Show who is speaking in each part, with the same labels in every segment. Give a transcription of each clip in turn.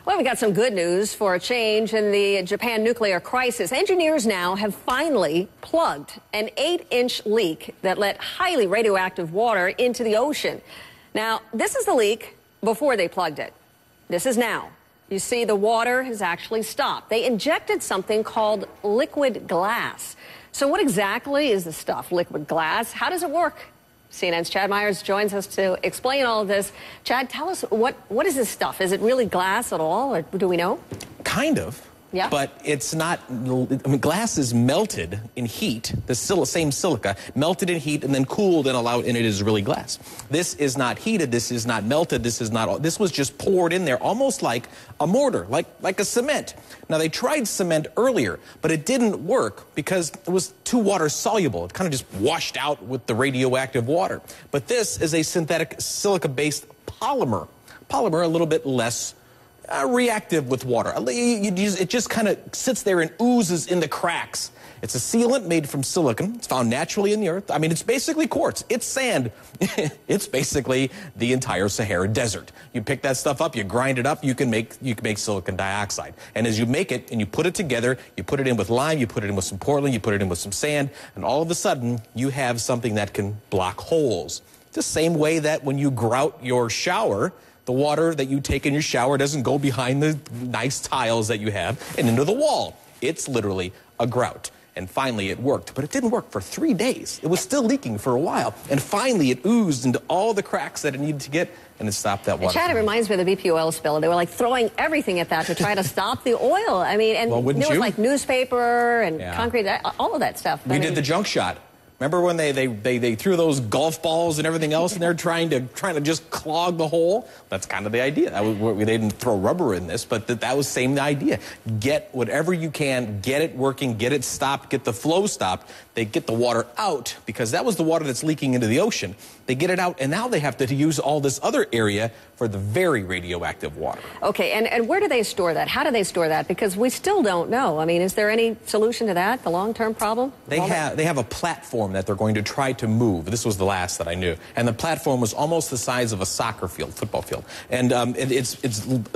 Speaker 1: Well, we got some good news for a change in the Japan nuclear crisis. Engineers now have finally plugged an 8-inch leak that let highly radioactive water into the ocean. Now, this is the leak before they plugged it. This is now. You see, the water has actually stopped. They injected something called liquid glass. So what exactly is the stuff, liquid glass? How does it work? CNN's Chad Myers joins us to explain all of this. Chad, tell us, what is this stuff? Is it really glass at all, or do we know?
Speaker 2: Kind of. Yeah. But it's not. I mean, glass is melted in heat. The same silica melted in heat and then cooled and allowed, and it is really glass. This is not heated. This is not melted. This is not. This was just poured in there, almost like a mortar, like a cement. Now they tried cement earlier, but it didn't work because it was too water soluble. It kind of just washed out with the radioactive water. But this is a synthetic silica-based polymer. Polymer a little bit less reactive with water. It just kind of sits there and oozes in the cracks. It's a sealant made from silicon. It's found naturally in the earth. I mean, it's basically quartz. It's sand. It's basically the entire Sahara Desert. You pick that stuff up, you grind it up, you can make silicon dioxide. And as you make it and you put it together, you put it in with lime, you put it in with some Portland, you put it in with some sand, and all of a sudden you have something that can block holes. The same way that when you grout your shower, the water that you take in your shower doesn't go behind the nice tiles that you have and into the wall. It's literally a grout. And finally it worked, but it didn't work for 3 days. It was still leaking for a while. And finally it oozed into all the cracks that it needed to get, and it stopped that water.
Speaker 1: Chad, it reminds me of the BP oil spill. They were like throwing everything at that to try to stop the oil. I mean, and there was like newspaper and concrete, all of that stuff.
Speaker 2: We did the junk shot. Remember when they threw those golf balls and everything else, and they're trying to just clog the hole? That's kind of the idea. They didn't throw rubber in this, but that was same idea. Get whatever you can, get it working, get it stopped, get the flow stopped. They get the water out, because that was the water that's leaking into the ocean. They get it out, and now they have to use all this other area for the very radioactive water.
Speaker 1: Okay, and where do they store that? How do they store that? Because we still don't know. I mean, is there any solution to that, the long-term problem?
Speaker 2: They have a platform that they're going to try to move. This was the last that I knew. And the platform was almost the size of a soccer field, football field. And it's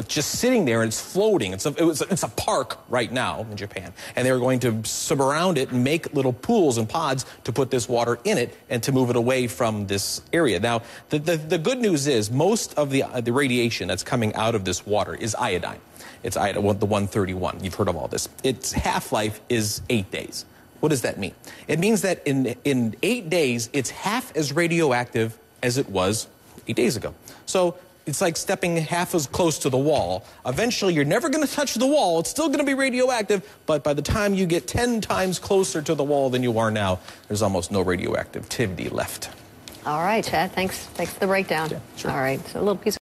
Speaker 2: just sitting there, and it's floating. It's a park right now in Japan. And they're going to surround it and make little pools and pods to put this water in it and to move it away from this area. Now, the good news is most of the radiation that's coming out of this water is iodine. It's iodine, the 131. You've heard of all this. Its half-life is 8 days. What does that mean? It means that in 8 days, it's half as radioactive as it was 8 days ago. So it's like stepping half as close to the wall. Eventually, you're never going to touch the wall. It's still going to be radioactive, but by the time you get 10 times closer to the wall than you are now, there's almost no radioactivity left.
Speaker 1: All right, Chad, thanks for the breakdown.
Speaker 2: Yeah, sure.
Speaker 1: All right, so a little piece of